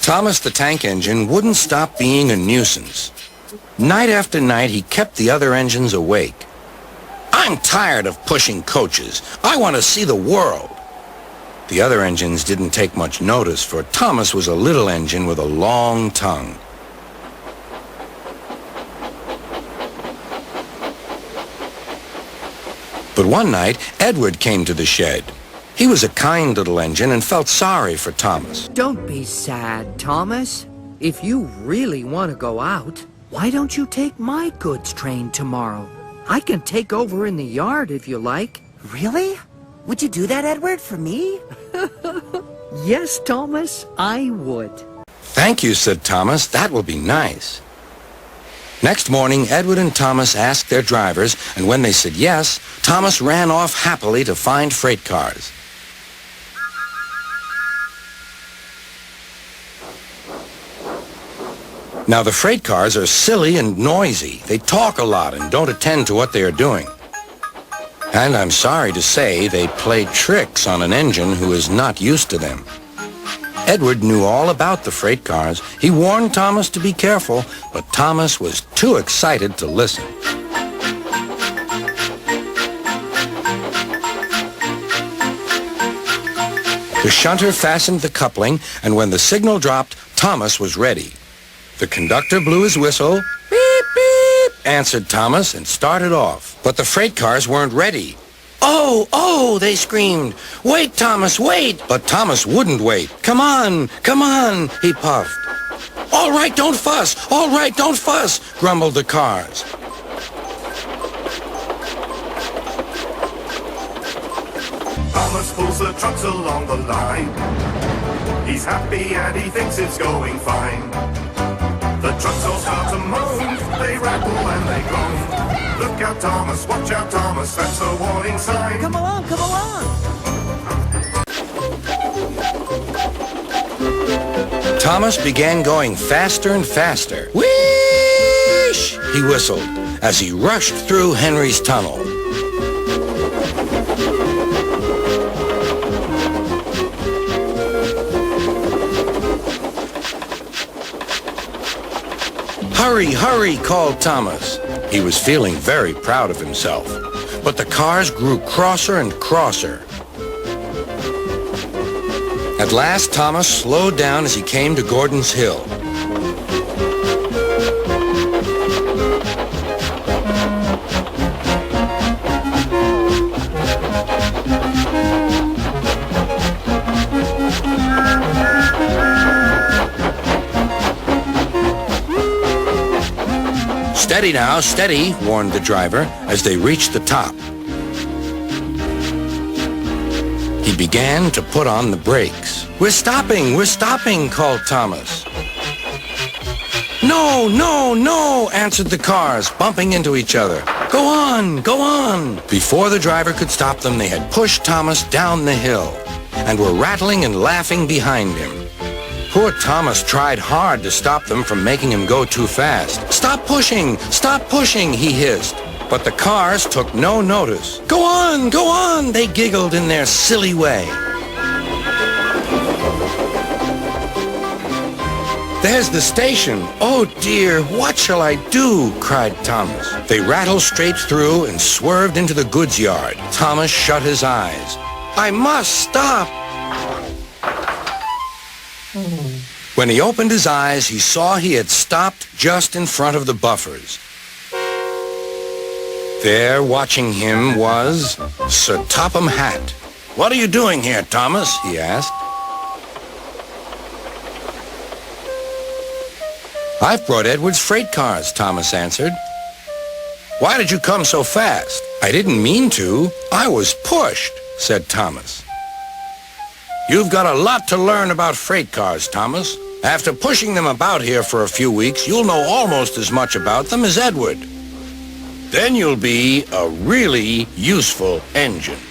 Thomas the Tank Engine wouldn't stop being a nuisance. Night after night, he kept the other engines awake. "I'm tired of pushing coaches. I want to see the world." The other engines didn't take much notice, for Thomas was a little engine with a long tongue. But one night, Edward came to the shed. He was a kind little engine and felt sorry for Thomas. Don't be sad, Thomas. If you really want to go out, why don't you take my goods train tomorrow? I can take over in the yard if you like. Really? Would you do that, Edward, for me? Yes, Thomas, I would. "Thank you," said Thomas. "That will be nice." Next morning, Edward and Thomas asked their drivers, and when they said yes, Thomas ran off happily to find freight cars. Now, the freight cars are silly and noisy. They talk a lot and don't attend to what they are doing. And I'm sorry to say they play tricks on an engine who is not used to them. Edward knew all about the freight cars. He warned Thomas to be careful, but Thomas was too excited to listen. The shunter fastened the coupling, and when the signal dropped, Thomas was ready. The conductor blew his whistle. "Beep, beep," answered Thomas, and started off. But the freight cars weren't ready. "Oh, oh," they screamed. "Wait, Thomas, wait!" But Thomas wouldn't wait. Come on, he puffed. All right, don't fuss, grumbled the cars. Thomas pulls the trucks along the line. He's happy and he thinks it's going fine. The trucks all start to moan, they rattle and they groan. Look out, Thomas, watch out, Thomas, that's a warning sign. Come along, come along. Thomas began going faster and faster. Whoosh! He whistled as he rushed through Henry's tunnel. "Hurry, hurry," called Thomas. He was feeling very proud of himself. But the cars grew crosser and crosser. At last, Thomas slowed down as he came to Gordon's Hill. "Steady now, steady," warned the driver as they reached the top. He began to put on the brakes. We're stopping, called Thomas. "No, no, no," answered the cars, bumping into each other. Go on. Before the driver could stop them, they had pushed Thomas down the hill and were rattling and laughing behind him. Poor Thomas tried hard to stop them from making him go too fast. Stop pushing, he hissed. But the cars took no notice. Go on, they giggled in their silly way. "There's the station. Oh dear, what shall I do?" cried Thomas. They rattled straight through and swerved into the goods yard. Thomas shut his eyes. "I must stop." When he opened his eyes, he saw he had stopped just in front of the buffers. There, watching him, was Sir Topham Hatt. "What are you doing here, Thomas?" he asked. "I've brought Edward's freight cars," Thomas answered. "Why did you come so fast?" "I didn't mean to. I was pushed," said Thomas. "You've got a lot to learn about freight cars, Thomas. After pushing them about here for a few weeks, you'll know almost as much about them as Edward. Then you'll be a really useful engine."